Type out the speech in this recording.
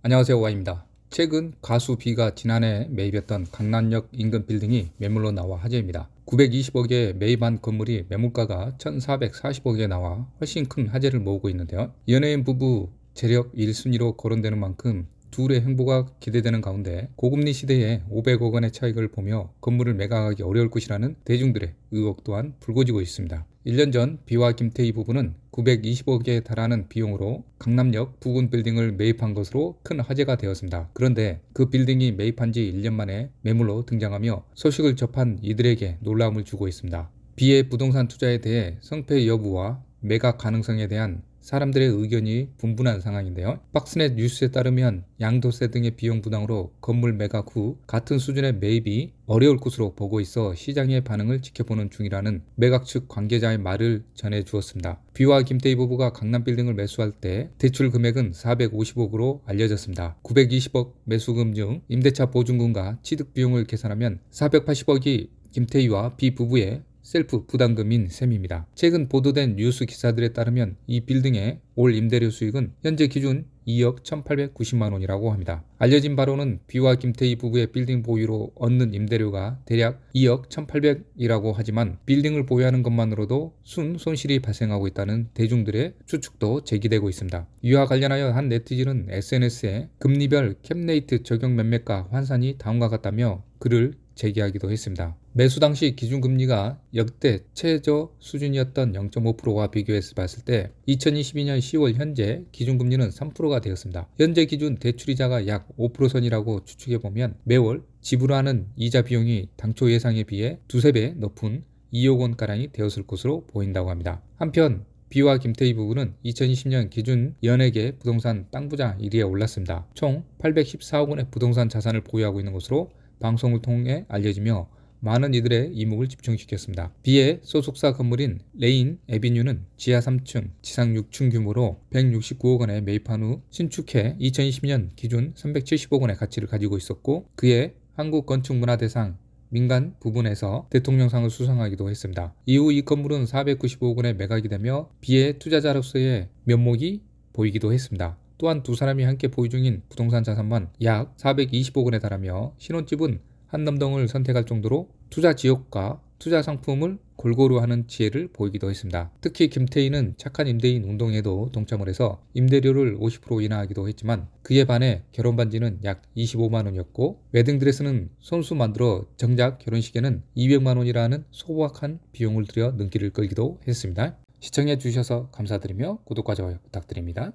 안녕하세요, Y입니다. 최근 가수 B가 지난해 매입했던 강남역 인근 빌딩이 매물로 나와 화제입니다. 920억에 매입한 건물이 매물가가 1,440억에 나와 훨씬 큰 화제를 모으고 있는데요. 연예인 부부 재력 1순위로 거론되는 만큼 둘의 행보가 기대되는 가운데 고금리 시대에 500억 원의 차익을 보며 건물을 매각하기 어려울 것이라는 대중들의 의혹 또한 불거지고 있습니다. 1년 전 B와 김태희 부부는 920억에 달하는 비용으로 강남역 부근 빌딩을 매입한 것으로 큰 화제가 되었습니다. 그런데 그 빌딩이 매입한 지 1년 만에 매물로 등장하며 소식을 접한 이들에게 놀라움을 주고 있습니다. B의 부동산 투자에 대해 성패 여부와 매각 가능성에 대한 사람들의 의견이 분분한 상황인데요. 박스넷 뉴스에 따르면 양도세 등의 비용 부담으로 건물 매각 후 같은 수준의 매입이 어려울 것으로 보고 있어 시장의 반응을 지켜보는 중이라는 매각 측 관계자의 말을 전해 주었습니다. B와 김태희 부부가 강남 빌딩을 매수할 때 대출 금액은 450억으로 알려졌습니다. 920억 매수금 중 임대차 보증금과 취득 비용을 계산하면 480억이 김태희와 B 부부의 셀프 부담금인 셈입니다. 최근 보도된 뉴스 기사들에 따르면 이 빌딩의 올 임대료 수익은 현재 기준 2억 1,890만 원이라고 합니다. 알려진 바로는 B와 김태희 부부의 빌딩 보유로 얻는 임대료가 대략 2억 1,800이라고 하지만 빌딩을 보유하는 것만으로도 손실이 발생하고 있다는 대중들의 추측도 제기되고 있습니다. 이와 관련하여 한 네티즌은 SNS에 금리별 캡레이트 적용 매매가 환산이 다음과 같다며 글을 제기하기도 했습니다. 매수 당시 기준금리가 역대 최저 수준이었던 0.5%와 비교해서 봤을 때 2022년 10월 현재 기준금리는 3%가 되었습니다. 현재 기준 대출이자가 약 5% 선이라고 추측해보면 매월 지불하는 이자 비용이 당초 예상에 비해 두세 배 높은 2억 원가량이 되었을 것으로 보인다고 합니다. 한편 B와 김태희 부부는 2020년 기준 연예계 부동산 땅 부자 1위에 올랐습니다. 총 814억 원의 부동산 자산을 보유하고 있는 것으로 방송을 통해 알려지며 많은 이들의 이목을 집중시켰습니다. B의 소속사 건물인 레인 에비뉴는 지하 3층, 지상 6층 규모로 169억 원에 매입한 후 신축해 2020년 기준 370억 원의 가치를 가지고 있었고 그해 한국건축문화대상 민간 부분에서 대통령상을 수상하기도 했습니다. 이후 이 건물은 495억 원에 매각이 되며 B의 투자자로서의 면목이 보이기도 했습니다. 또한 두 사람이 함께 보유 중인 부동산 자산만 약 420억 원에 달하며 신혼집은 한남동을 선택할 정도로 투자 지역과 투자 상품을 골고루 하는 지혜를 보이기도 했습니다. 특히 김태희는 착한 임대인 운동에도 동참을 해서 임대료를 50% 인하하기도 했지만 그에 반해 결혼 반지는 약 25만 원이었고 웨딩드레스는 손수 만들어 정작 결혼식에는 200만 원이라는 소박한 비용을 들여 눈길을 끌기도 했습니다. 시청해 주셔서 감사드리며 구독과 좋아요 부탁드립니다.